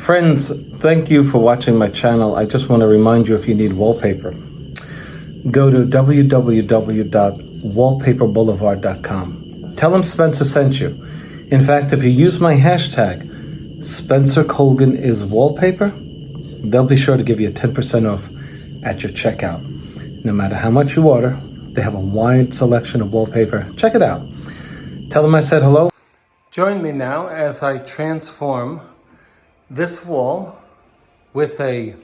Friends, thank you for watching my channel. I just want to remind you, if you need wallpaper, go to www.wallpaperboulevard.com. Tell them Spencer sent you. In fact, if you use my hashtag, Spencer Colgan is wallpaper, they'll be sure to give you 10% off at your checkout. No matter how much you order, they have a wide selection of wallpaper. Check it out. Tell them I said hello. Join me now as I transform this wall with a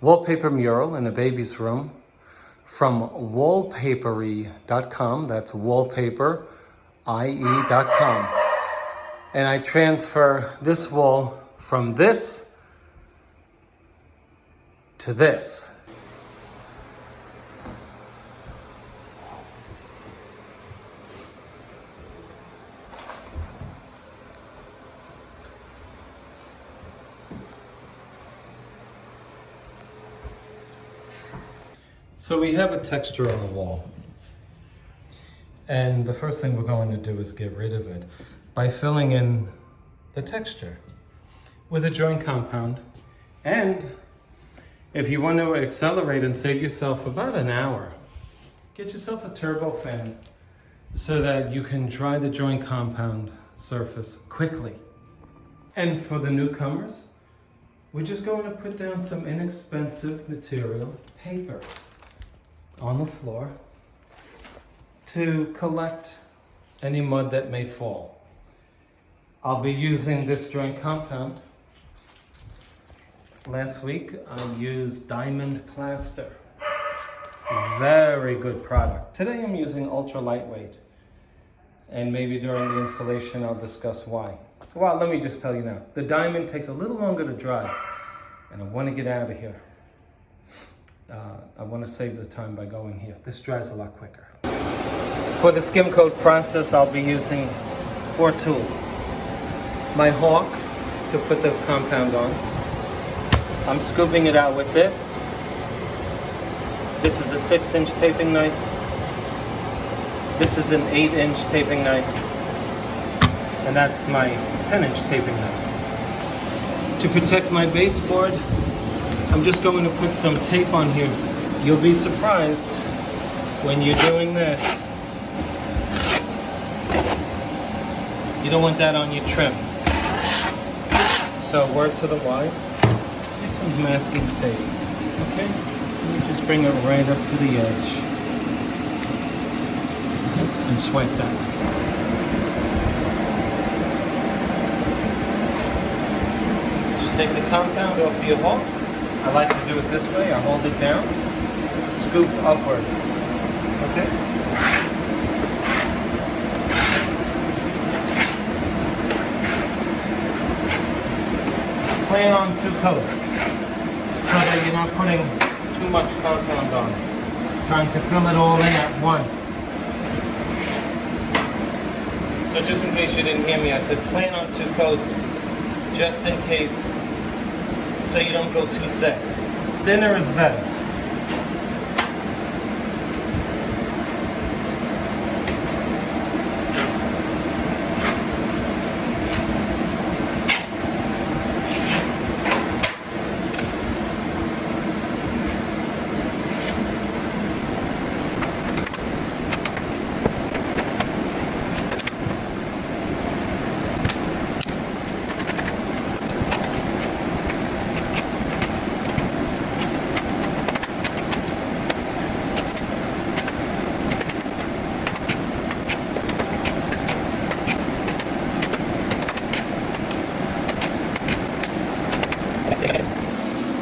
wallpaper mural in a baby's room from Wallpaperie.com. That's wallpaperie.com. And I transfer this wall from this to this. So we have a texture on the wall, and the first thing we're going to do is get rid of it by filling in the texture with a joint compound. And if you want to accelerate and save yourself about an hour, get yourself a turbo fan so that you can dry the joint compound surface quickly. And for the newcomers, we're just going to put down some inexpensive material, paper, on the floor to collect any mud that may fall. I'll be using this joint compound. Last week I used diamond plaster. Very good product. Today I'm using ultra lightweight, and maybe during the installation I'll discuss why. Well, let me just tell you now, the diamond takes a little longer to dry, and I want to get out of here. I want to save the time by going here. This dries a lot quicker. For the skim coat process, I'll be using 4 tools. My hawk to put the compound on. I'm scooping it out with this. This is a 6-inch taping knife. This is an 8-inch taping knife. And that's my 10-inch taping knife. To protect my baseboard, I'm just going to put some tape on here. You'll be surprised when you're doing this. You don't want that on your trim. So word to the wise, use some masking tape. Okay? Let me just bring it right up to the edge. And swipe that. Just take the compound off your hawk. I like to do it this way. I hold it down, scoop upward. Okay? Plan on 2 coats so that you're not putting too much compound on. Trying to fill it all in at once. So just in case you didn't hear me, I said plan on 2 coats just in case, so you don't go too thick. Thinner is better.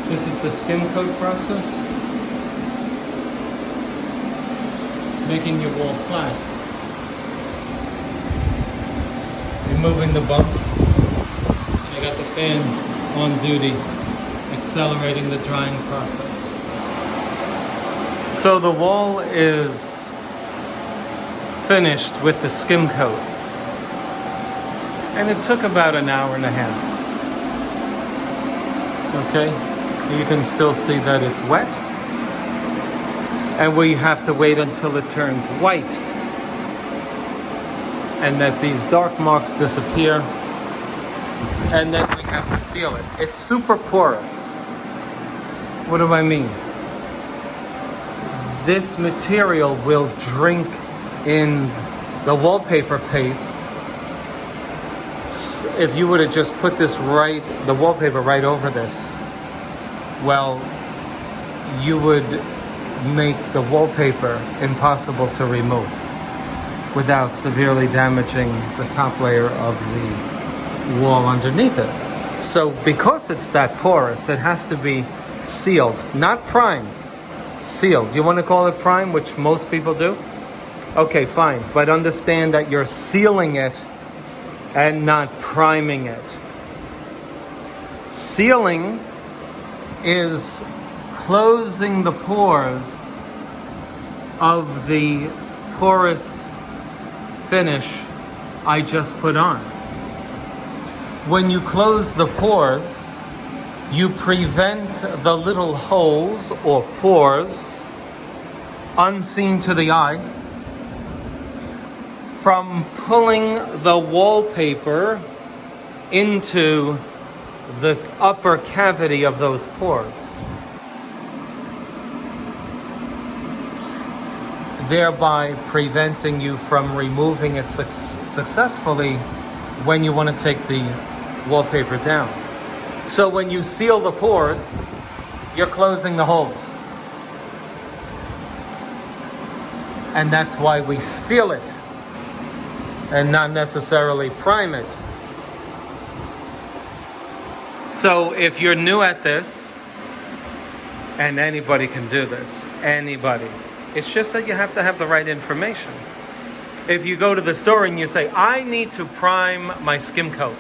This is the skim coat process. Making your wall flat. Removing the bumps. I got the fan on duty, accelerating the drying process. So the wall is finished with the skim coat. And it took about an hour and a half. Okay, you can still see that it's wet. And we have to wait until it turns white. And that these dark marks disappear. And then we have to seal it. It's super porous. What do I mean? This material will drink in the wallpaper paste. If you were to just put the wallpaper right over this, well, you would make the wallpaper impossible to remove without severely damaging the top layer of the wall underneath it. So because it's that porous, it has to be sealed, not primed, sealed. You want to call it prime, which most people do? Okay, fine, but understand that you're sealing it and not priming it. Sealing is closing the pores of the porous finish I just put on. When you close the pores, you prevent the little holes or pores, unseen to the eye, from pulling the wallpaper into the upper cavity of those pores, thereby preventing you from removing it successfully when you want to take the wallpaper down. So when you seal the pores, you're closing the holes. And that's why we seal it and not necessarily prime it. So if you're new at this, and anybody can do this, anybody. It's just that you have to have the right information. If you go to the store and you say, I need to prime my skim coat,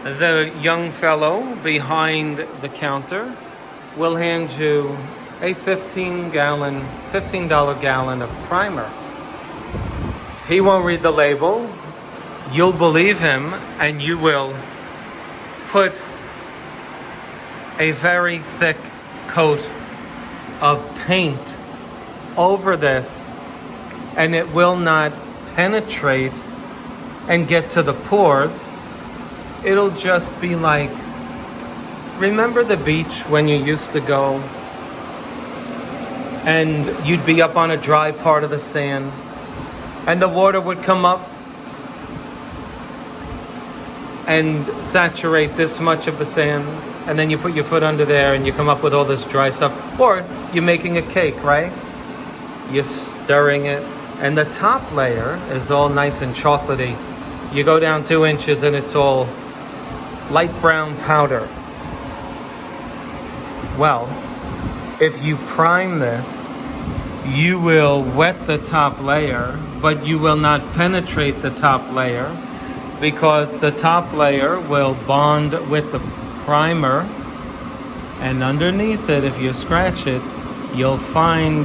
the young fellow behind the counter will hand you a $15 gallon of primer. He won't read the label. You'll believe him, and you will put a very thick coat of paint over this, and it will not penetrate and get to the pores. It'll just be like, remember the beach when you used to go and you'd be up on a dry part of the sand and the water would come up and saturate this much of the sand, and then you put your foot under there and you come up with all this dry stuff? Or you're making a cake, right? You're stirring it, and the top layer is all nice and chocolatey. You go down 2 inches and it's all light brown powder. Well, if you prime this, you will wet the top layer, but you will not penetrate the top layer, because the top layer will bond with the primer, and underneath it, if you scratch it, you'll find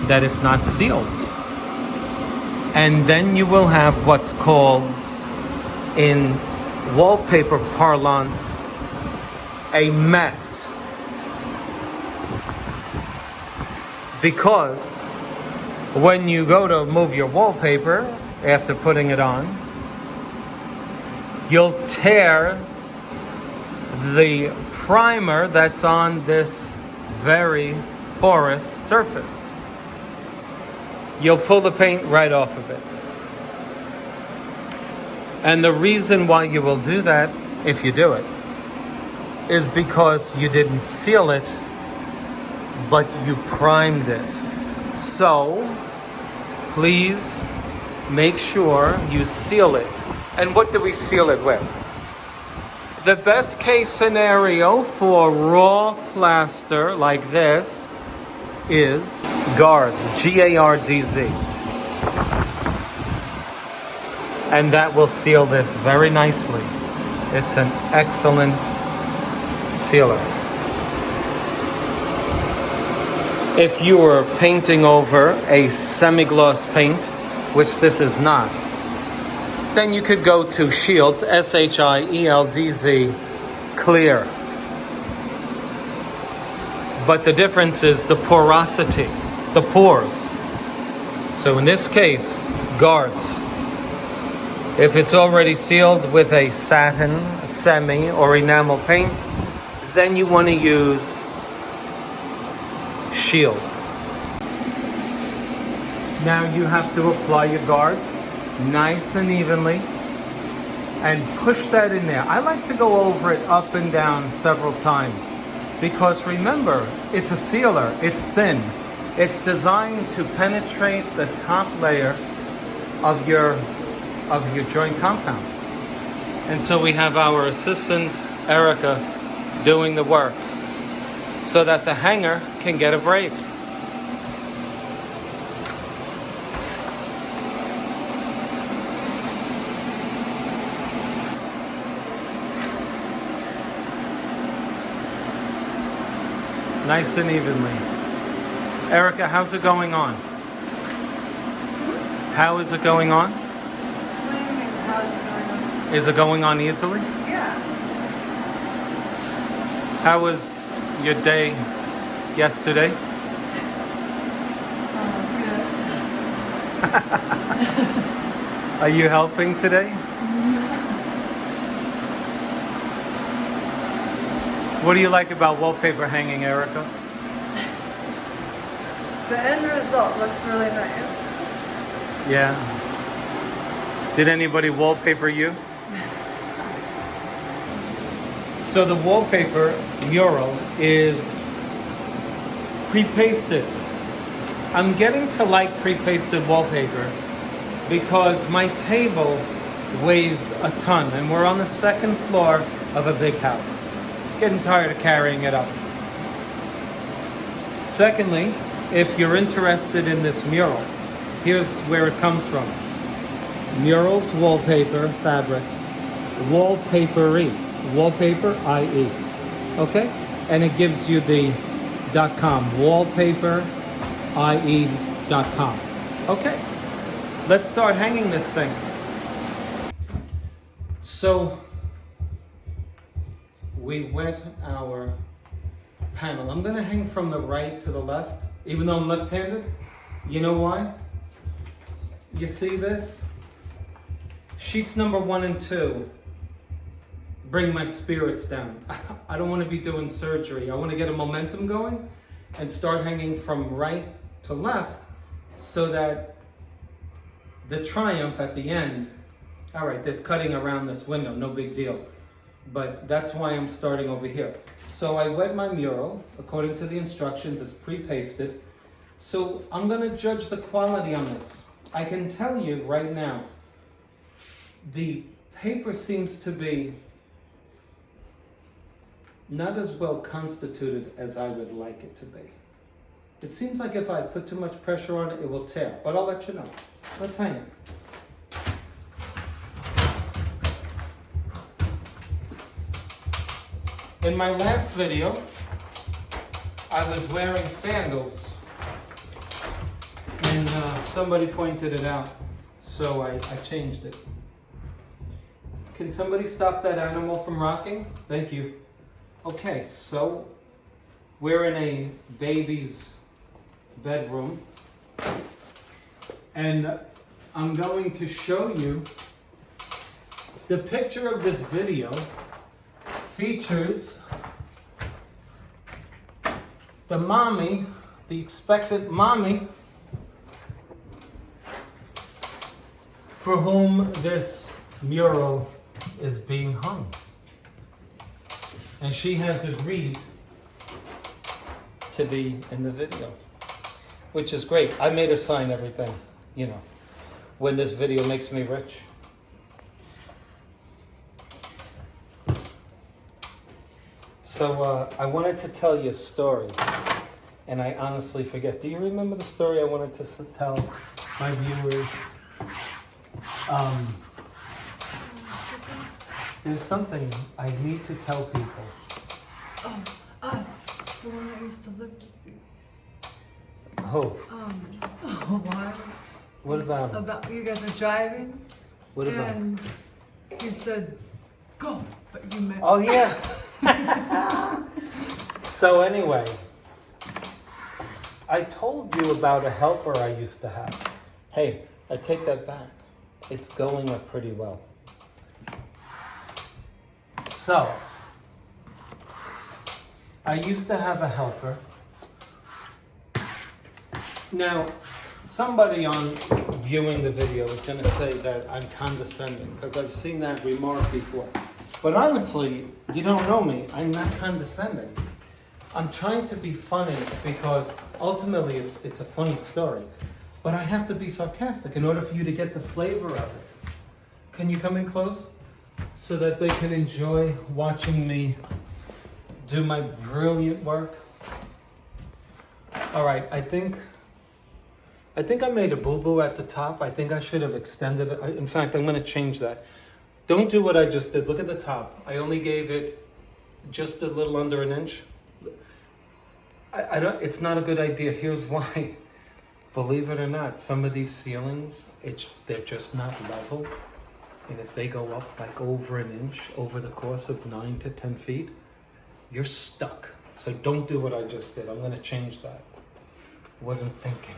that it's not sealed. And then you will have what's called, in wallpaper parlance, a mess. Because when you go to move your wallpaper after putting it on, you'll tear the primer that's on this very porous surface. You'll pull the paint right off of it. And the reason why you will do that, if you do it, is because you didn't seal it, but you primed it. So, please make sure you seal it. And what do we seal it with? The best case scenario for raw plaster like this is Guards, G-A-R-D-Z. And that will seal this very nicely. It's an excellent sealer. If you were painting over a semi-gloss paint, which this is not, then you could go to Shields, S-H-I-E-L-D-Z, clear. But the difference is the porosity, the pores. So in this case, Guards. If it's already sealed with a satin, semi, or enamel paint, then you want to use shields. Now you have to apply your guards nice and evenly and push that in there. I like to go over it up and down several times because remember, it's a sealer, it's thin. It's designed to penetrate the top layer of your joint compound. And so we have our assistant, Erica, doing the work so that the hanger can get a break. Nice and evenly. Erica, how's it going on? How is it going on? What do you mean, how is it going on? Is it going on easily? Yeah. How was your day yesterday? Good. Are you helping today? What do you like about wallpaper hanging, Erica? The end result looks really nice. Yeah. Did anybody wallpaper you? So the wallpaper mural is pre-pasted. I'm getting to like pre-pasted wallpaper because my table weighs a ton and we're on the second floor of a big house. Getting tired of carrying it up. Secondly, if you're interested in this mural, here's where it comes from. Murals, Wallpaper, Fabrics, Wallpaperie, Wallpaper, IE. Okay? And it gives you the .com, wallpaperie.com. Okay? Let's start hanging this thing. So, we wet our panel. I'm gonna hang from the right to the left, even though I'm left-handed. You know why? You see this? Sheets number 1 and 2 bring my spirits down. I don't wanna be doing surgery. I wanna get a momentum going and start hanging from right to left so that the triumph at the end, all right, there's cutting around this window, no big deal. But that's why I'm starting over here. So I wet my mural, according to the instructions, it's pre-pasted. So I'm gonna judge the quality on this. I can tell you right now, the paper seems to be not as well constituted as I would like it to be. It seems like if I put too much pressure on it, it will tear, but I'll let you know. Let's hang it. In my last video, I was wearing sandals and somebody pointed it out, so I changed it. Can somebody stop that animal from rocking? Thank you. Okay, so we're in a baby's bedroom and I'm going to show you the picture of this video features the mommy, the expectant mommy, for whom this mural is being hung. And she has agreed to be in the video, which is great. I made her sign everything, you know, when this video makes me rich. So I wanted to tell you a story, and I honestly forget. Do you remember the story I wanted to tell my viewers? There's something I need to tell people. The one I used to live with you. Oh. Why? What about him? About you guys were driving. What about? And you said, "Go," but you meant. Oh yeah. So anyway, I told you about a helper I used to have. Hey, I take that back. it's going up pretty well. So, I used to have a helper. Now, somebody on viewing the video is going to say that I'm condescending because I've seen that remark before. But honestly, you don't know me. I'm not condescending. I'm trying to be funny because ultimately it's a funny story. But I have to be sarcastic in order for you to get the flavor of it. Can you come in close so that they can enjoy watching me do my brilliant work? All right, I think I made a boo-boo at the top. I think I should have extended it. In fact, I'm going to change that. Don't do what I just did. Look at the top. I only gave it just a little under an inch. I don't. It's not a good idea. Here's why. Believe it or not, some of these ceilings, they're just not level. And if they go up like over an inch over the course of 9 to 10 feet, you're stuck. So don't do what I just did. I'm going to change that. Wasn't thinking.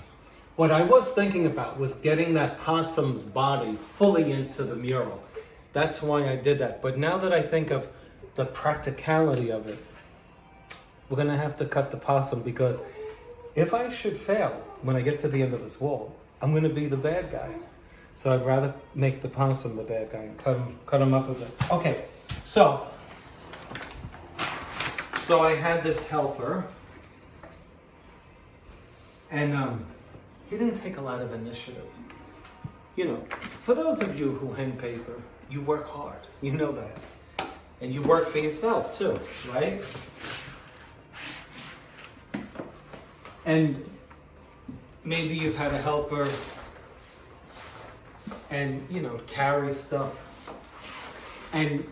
What I was thinking about was getting that possum's body fully into the mural. That's why I did that. But now that I think of the practicality of it, we're going to have to cut the possum because if I should fail when I get to the end of this wall, I'm going to be the bad guy. So I'd rather make the possum the bad guy and cut him up a bit. Okay, so I had this helper, and he didn't take a lot of initiative. You know, for those of you who hang paper, you work hard. You know that. And you work for yourself too, right? And maybe you've had a helper and, you know, carry stuff. And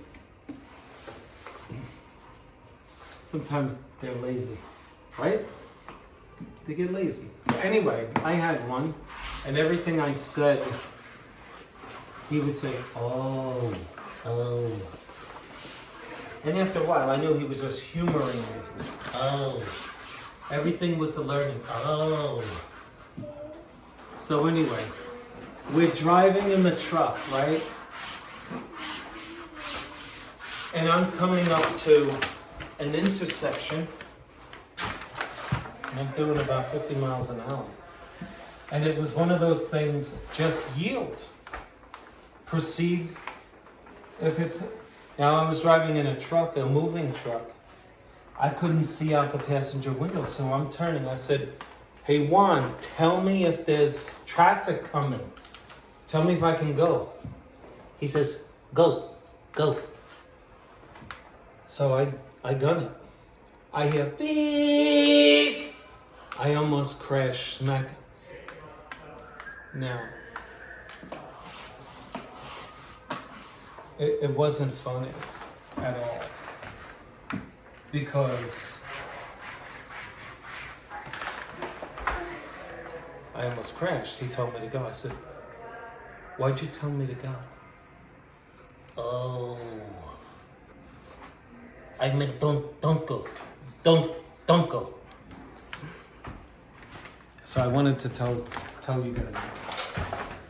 sometimes they're lazy, right? They get lazy. So anyway, I had one, and everything I said, he would say, oh. And after a while, I knew he was just humoring me. Oh. Everything was a learning. Oh. So anyway, we're driving in the truck, right? And I'm coming up to an intersection. And I'm doing about 50 miles an hour. And it was one of those things, just yield. Proceed. If it's, now I was driving in a truck, a moving truck. I couldn't see out the passenger window, so I'm turning. I said, hey Juan, tell me if there's traffic coming. Tell me if I can go. He says, go. So I gun it. I hear beep. I almost crashed smack. Now, it wasn't funny at all. Because I almost crashed. He told me to go. I said, why'd you tell me to go? Oh. I meant don't go. Don't go. So I wanted to tell you guys.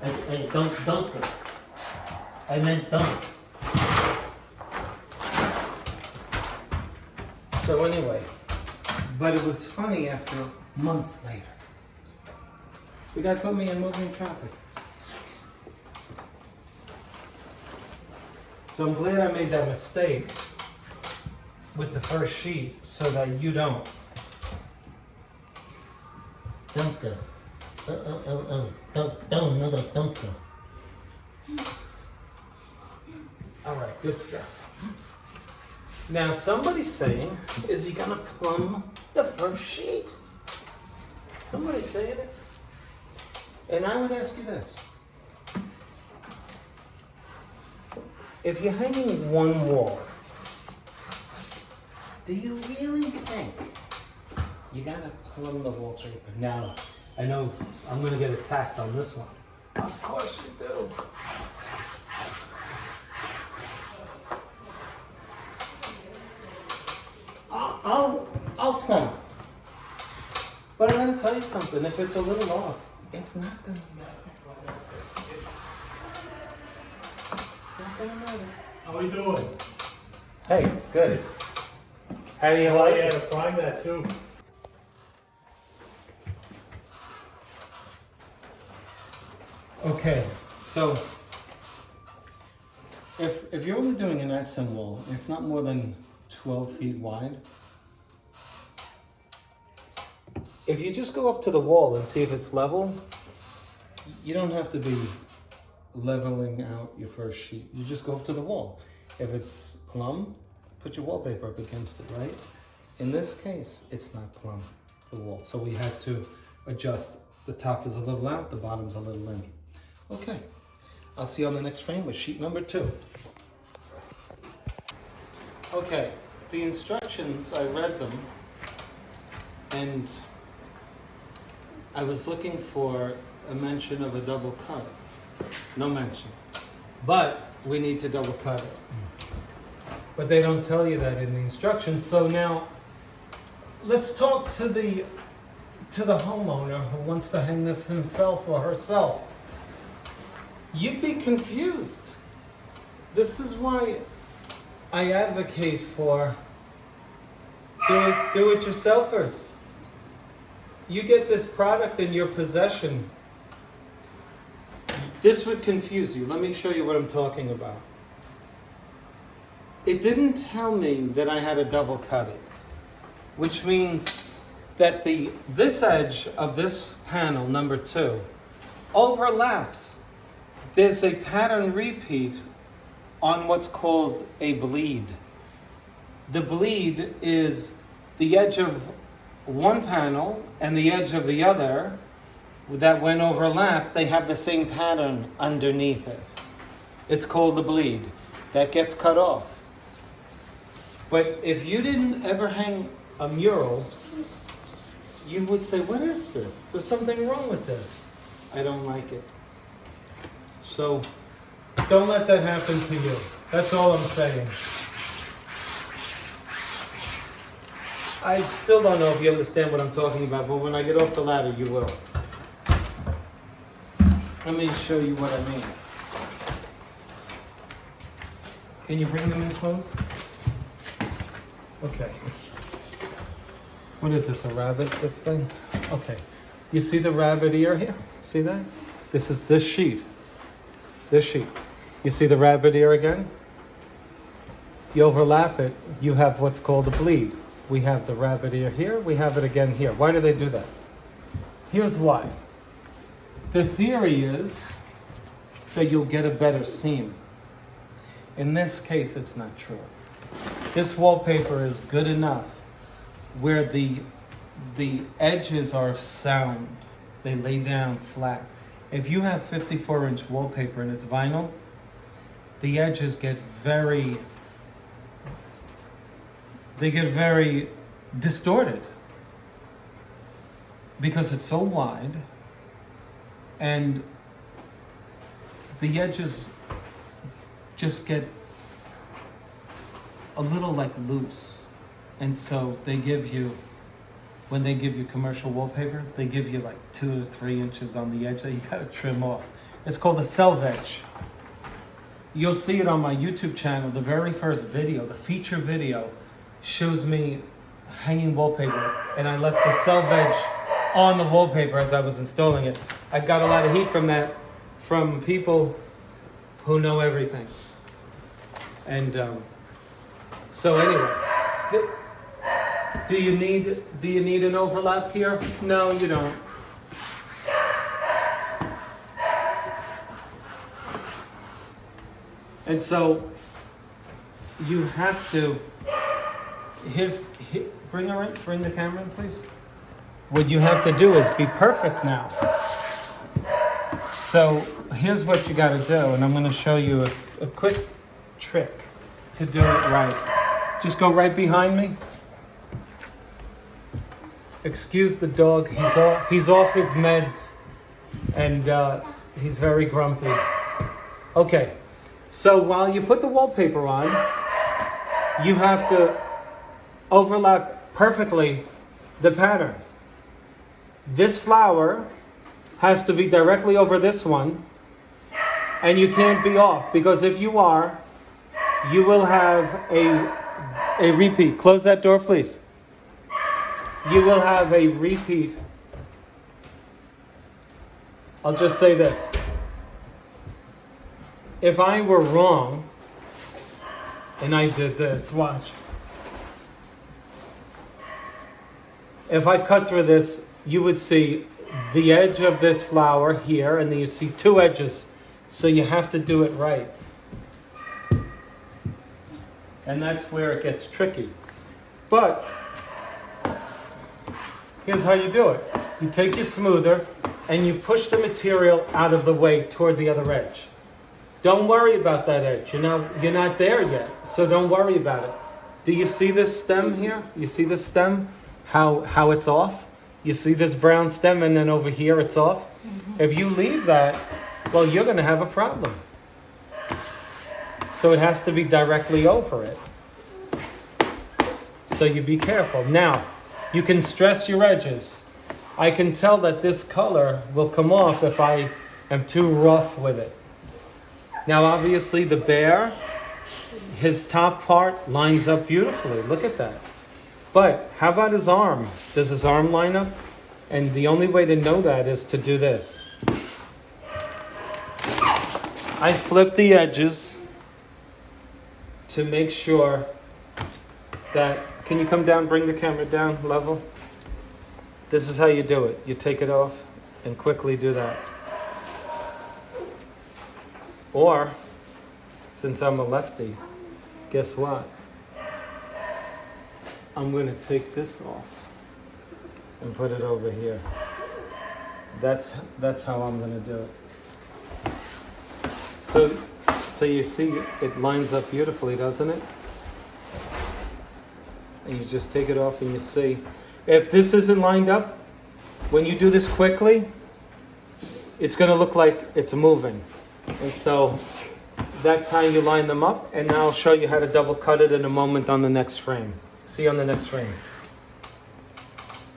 I don't go. I meant don't. So anyway, but it was funny after months later. The guy put me in moving traffic. So I'm glad I made that mistake with the first sheet so that you don't. Don't go. Don't go. All right, good stuff. Now somebody's saying, is he gonna plumb the first sheet? Somebody's saying it. And I would ask you this. If you're hanging one wall, do you really think you gotta plumb the wallpaper? Now, I know I'm gonna get attacked on this one. Of course you do. I'll plumb. But I'm gonna tell you something, if it's a little off, it's not gonna matter. How we doing? Hey, good. How do you Oh, like yeah, it? to find that too. Okay, so if you're only doing an accent wall, it's not more than 12 feet wide. If you just go up to the wall and see if it's level, you don't have to be leveling out your first sheet. You just go up to the wall. If it's plumb, put your wallpaper up against it, right? In this case, it's not plumb, the wall. So we have to adjust. The top is a little out, the bottom's a little in. Okay, I'll see you on the next frame with sheet number 2. Okay, the instructions, I read them, and I was looking for a mention of a double cut. No mention. But we need to double cut it. But they don't tell you that in the instructions. So now, let's talk to the homeowner who wants to hang this himself or herself. You'd be confused. This is why I advocate for do-it-yourselfers. You get this product in your possession. This would confuse you. Let me show you what I'm talking about. It didn't tell me that I had to double cut it, which means that this edge of this panel, number 2, overlaps. There's a pattern repeat on what's called a bleed. The bleed is the edge of one panel and the edge of the other that when overlapped, they have the same pattern underneath it. It's called the bleed. That gets cut off. But if you didn't ever hang a mural, you would say, what is this? There's something wrong with this. I don't like it. So don't let that happen to you. That's all I'm saying. I still don't know if you understand what I'm talking about, but when I get off the ladder, you will. Let me show you what I mean. Can you bring them in close? Okay. What is this, a rabbit, this thing? Okay. You see the rabbit ear here? See that? This is this sheet. This sheet. You see the rabbit ear again? You overlap it, you have what's called a bleed. We have the rabbit ear here, we have it again here. Why do they do that? Here's why. The theory is that you'll get a better seam. In this case, it's not true. This wallpaper is good enough where the edges are sound. They lay down flat. If you have 54-inch wallpaper and it's vinyl, the edges get very distorted because it's so wide and the edges just get a little like loose. And so they give you, when they give you commercial wallpaper, they give you like 2 to 3 inches on the edge that you gotta trim off. It's called a selvage. You'll see it on my YouTube channel. The very first video, the feature video, shows me hanging wallpaper, and I left the selvage on the wallpaper as I was installing it. I got a lot of heat from that, from people who know everything. And so anyway, do you need an overlap here? No, you don't. And so you have to. Bring the camera in, please. What you have to do is be perfect now. So here's what you got to do, and I'm going to show you a quick trick to do it right. Just go right behind me. Excuse the dog. He's off his meds, and he's very grumpy. Okay. So while you put the wallpaper on, you have to overlap perfectly the pattern. This flower has to be directly over this one, And you can't be off, because if you are, you will have a repeat. Close that door, please. You will have a repeat. I'll just say this. If I were wrong, and I did this, watch. If I cut through this, you would see the edge of this flower here, and then you see two edges. So you have to do it right. And that's where it gets tricky. But here's how you do it. You take your smoother and you push the material out of the way toward the other edge. Don't worry about that edge. You're not there yet, so don't worry about it. Do you see this stem here? You see this stem? How it's off? You see this brown stem, and then over here it's off? Mm-hmm. If you leave that, well, you're going to have a problem. So it has to be directly over it. So you be careful. Now, you can stress your edges. I can tell that this color will come off if I am too rough with it. Now, obviously, the bear, his top part lines up beautifully. Look at that. But how about his arm? Does his arm line up? And the only way to know that is to do this. I flip the edges to make sure that, can you come down, bring the camera down level? This is how you do it. You take it off and quickly do that. Or, since I'm a lefty, guess what? I'm going to take this off and put it over here. That's how I'm going to do it. So you see it lines up beautifully, doesn't it? And you just take it off and you see. If this isn't lined up, when you do this quickly, it's going to look like it's moving. And so that's how you line them up. And now I'll show you how to double cut it in a moment on the next frame. See on the next frame.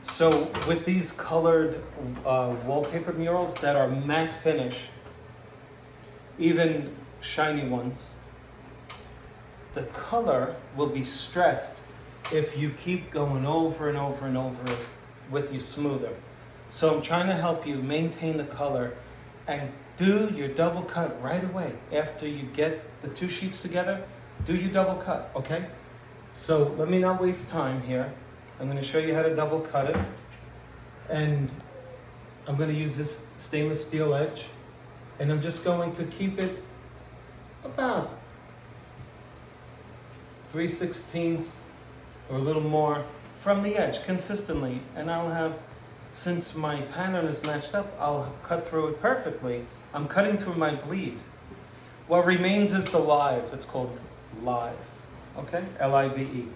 So with these colored wallpaper murals that are matte finish, even shiny ones, the color will be stressed if you keep going over and over and over with your smoother. So I'm trying to help you maintain the color and do your double cut right away. After you get the two sheets together, do your double cut, okay? So let me not waste time here. I'm going to show you how to double cut it. And I'm going to use this stainless steel edge. And I'm just going to keep it about 3/16 or a little more from the edge consistently. And I'll have, since my pattern is matched up, I'll cut through it perfectly. I'm cutting through my bleed. What remains is the live. It's called live. Okay? L-I-V-E.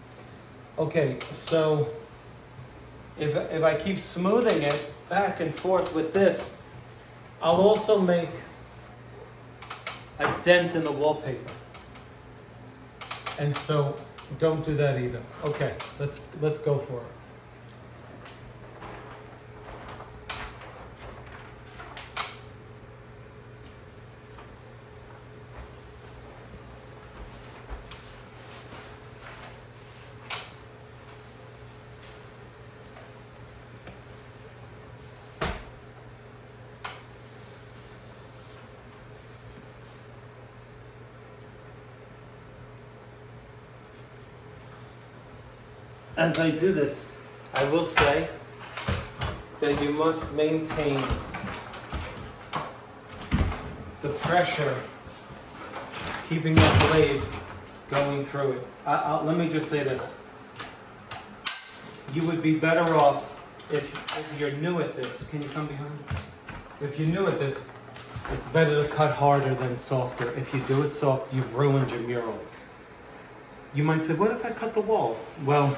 Okay, so if I keep smoothing it back and forth with this, I'll also make a dent in the wallpaper. And so don't do that either. Okay, let's go for it. As I do this, I will say that you must maintain the pressure, keeping the blade going through it. Let me just say this. You would be better off if you're new at this. Can you come behind? If you're new at this, it's better to cut harder than softer. If you do it soft, you've ruined your mural. You might say, what if I cut the wall? Well,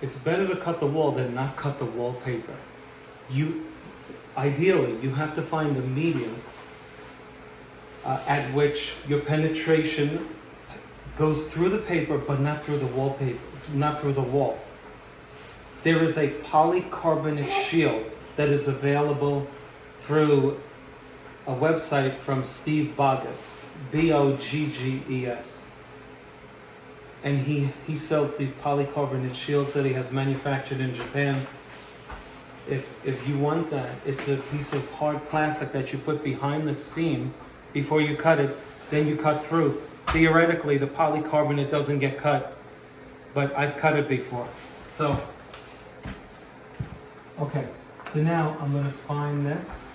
it's better to cut the wall than not cut the wallpaper. Ideally, you have to find the medium at which your penetration goes through the paper, but not through the wallpaper, not through the wall. There is a polycarbonate shield that is available through a website from Steve Bogges, Bogges. And he sells these polycarbonate shields that he has manufactured in Japan. If you want that, it's a piece of hard plastic that you put behind the seam before you cut it, then you cut through. Theoretically, the polycarbonate doesn't get cut, but I've cut it before. So, okay, so now I'm going to find this,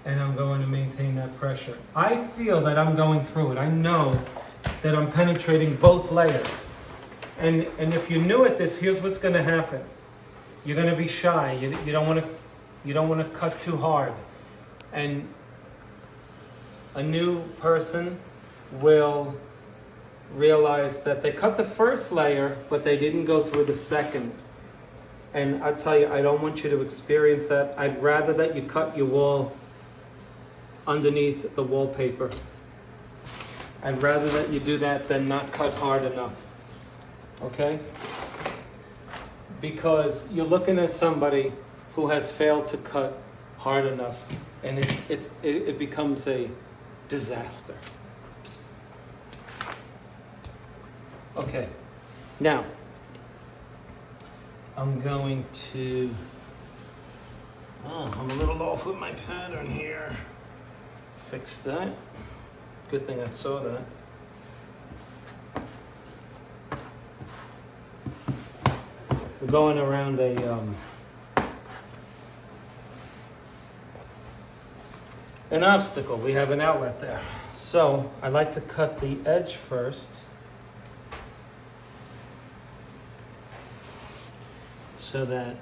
and I'm going to maintain that pressure. I feel that I'm going through it. I know that I'm penetrating both layers. And if you're new at this, here's what's going to happen. You're going to be shy. You don't want to cut too hard. And a new person will realize that they cut the first layer, but they didn't go through the second. And I tell you, I don't want you to experience that. I'd rather that you cut your wall underneath the wallpaper. I'd rather that you do that than not cut hard enough. Okay? Because you're looking at somebody who has failed to cut hard enough, and it becomes a disaster. Okay, now I'm going to, I'm a little off with my pattern here. Fix that. Good thing I saw that. We're going around an obstacle. We have an outlet there. So I like to cut the edge first. So that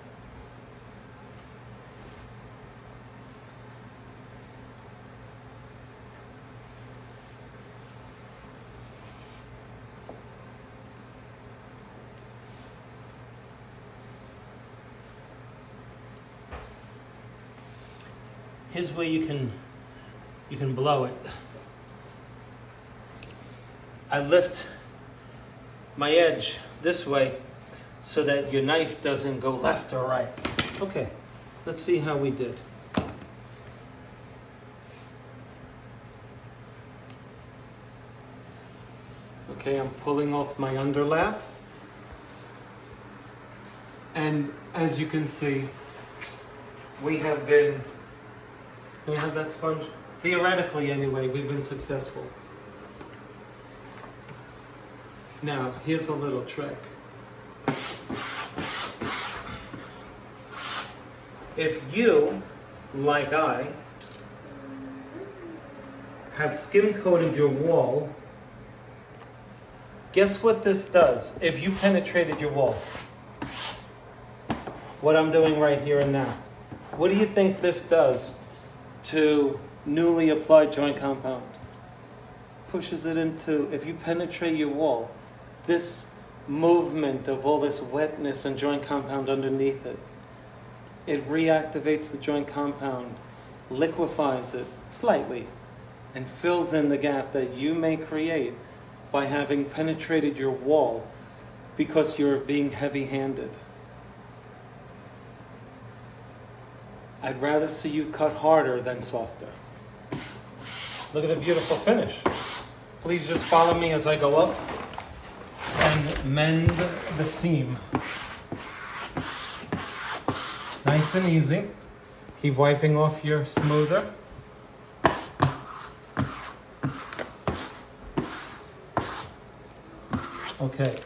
here's where you can blow it. I lift my edge this way so that your knife doesn't go left or right. Okay, let's see how we did. Okay, I'm pulling off my underlap. And as you can see, we have that sponge? Theoretically anyway, we've been successful. Now, here's a little trick. If you, like I, have skim coated your wall, guess what this does if you penetrated your wall? What I'm doing right here and now. What do you think this does to newly applied joint compound? Pushes it into, if you penetrate your wall, this movement of all this wetness and joint compound underneath it, it reactivates the joint compound, liquefies it slightly, and fills in the gap that you may create by having penetrated your wall because you're being heavy-handed. I'd rather see you cut harder than softer. Look at the beautiful finish. Please just follow me as I go up and mend the seam. Nice and easy. Keep wiping off your smoother. Okay.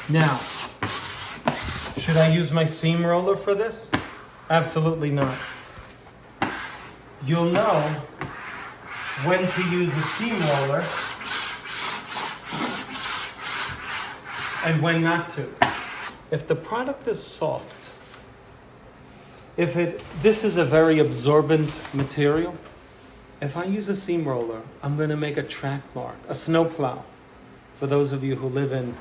Now, should I use my seam roller for this? Absolutely not. You'll know when to use a seam roller and when not to. If the product is soft, this is a very absorbent material. If I use a seam roller, I'm going to make a track mark, a snow plow. For those of you who live in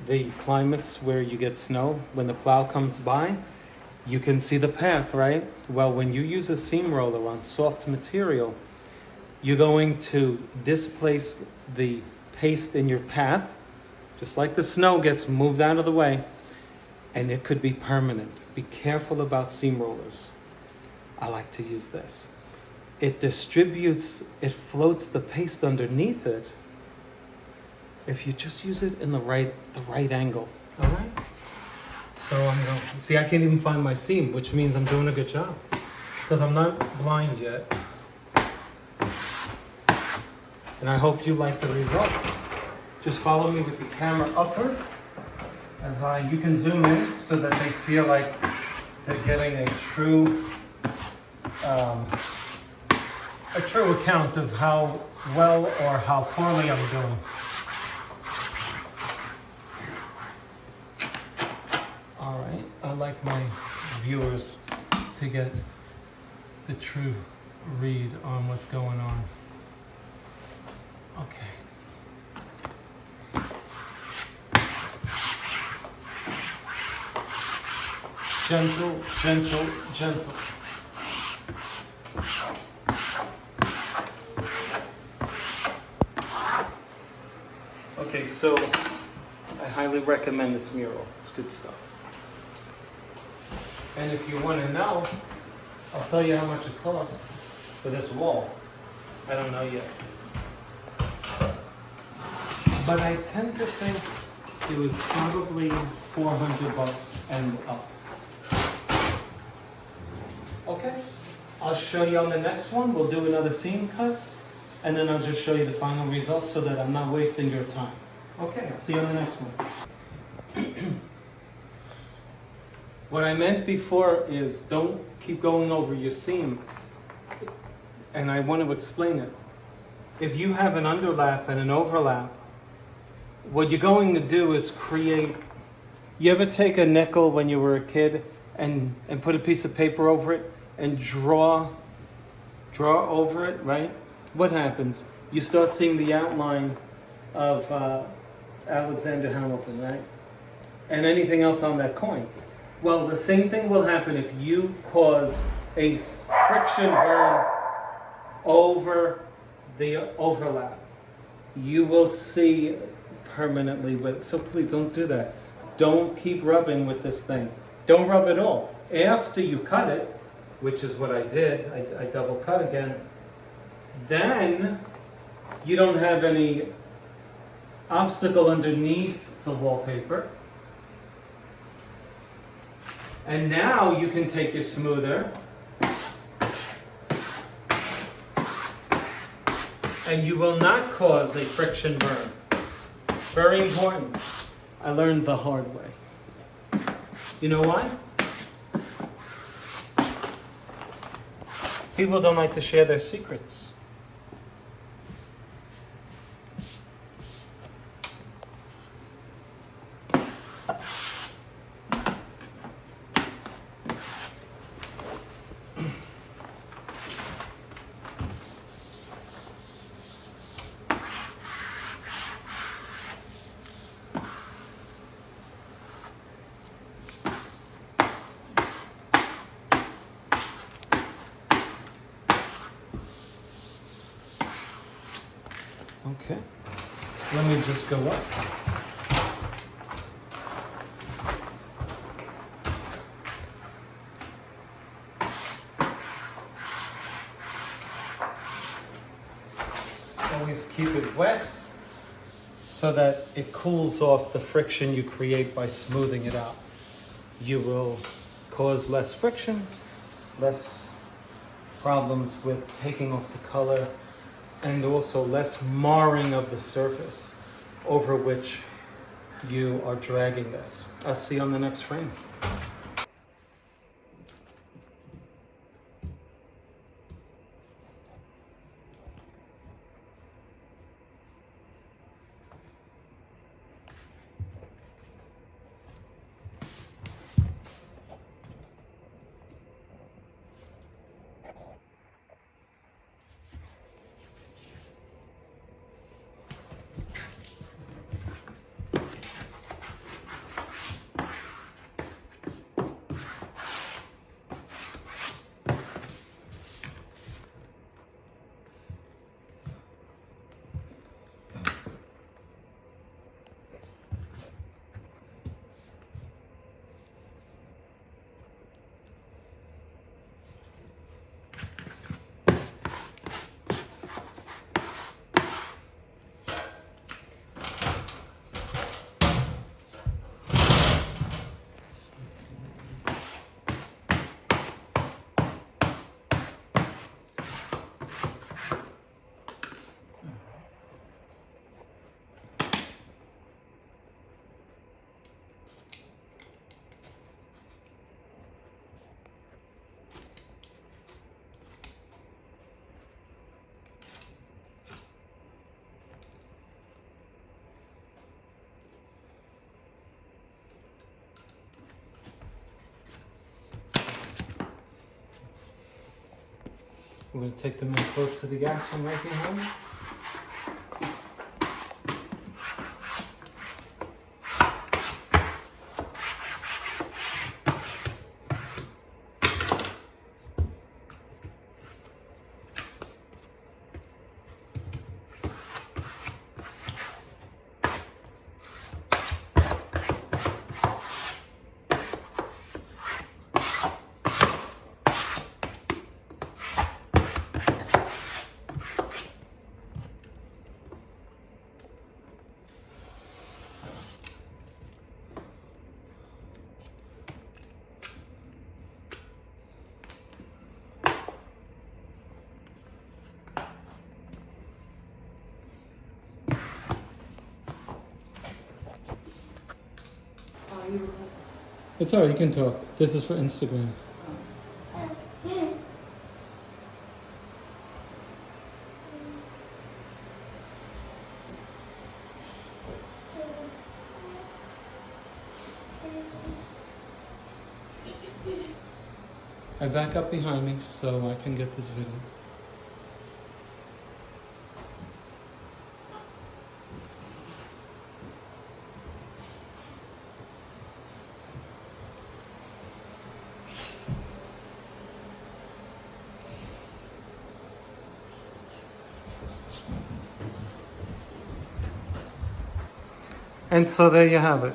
the climates where you get snow, when the plow comes by, you can see the path, right? Well, when you use a seam roller on soft material, you're going to displace the paste in your path, just like the snow gets moved out of the way, and it could be permanent. Be careful about seam rollers. I like to use this. It distributes, it floats the paste underneath it if you just use it in the right angle. All right? So I'm going, see, I can't even find my seam, which means I'm doing a good job because I'm not blind yet. And I hope you like the results. Just follow me with your camera upward as you can zoom in so that they feel like they're getting a true account of how well or how poorly I'm doing. All right, I'd like my viewers to get the true read on what's going on. Okay. Gentle, gentle, gentle. Okay, so I highly recommend this mural. It's good stuff. And if you want to know, I'll tell you how much it cost for this wall. I don't know yet. But I tend to think it was probably $400 and up. Okay, I'll show you on the next one. We'll do another seam cut, and then I'll just show you the final results so that I'm not wasting your time. Okay, I'll see you on the next one. What I meant before is don't keep going over your seam, and I want to explain it. If you have an underlap and an overlap, what you're going to do is create, you ever take a nickel when you were a kid and put a piece of paper over it and draw over it, right? What happens? You start seeing the outline of Alexander Hamilton, right? And anything else on that coin. Well, the same thing will happen if you cause a friction burn over the overlap. You will see permanently with, so please don't do that. Don't keep rubbing with this thing. Don't rub at all. After you cut it, which is what I did, I double cut again, then you don't have any obstacle underneath the wallpaper. And now you can take your smoother and you will not cause a friction burn. Very important. I learned the hard way. You know why? People don't like to share their secrets. Okay, let me just go up. Always keep it wet so that it cools off the friction you create by smoothing it out. You will cause less friction, less problems with taking off the color, and also less marring of the surface over which you are dragging this. I'll see you on the next frame. I'm going to take them in close to the action right behind me. It's alright, you can talk. This is for Instagram. I back up behind me so I can get this video. And so there you have it.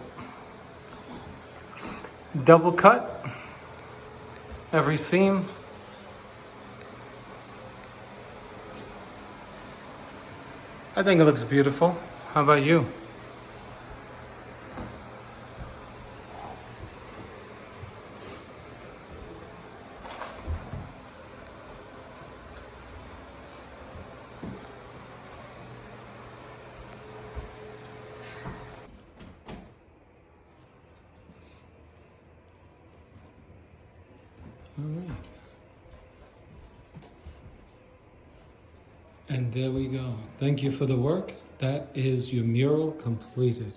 Double cut every seam. I think it looks beautiful. How about you? All right. And there we go. Thank you for the work. That is your mural completed.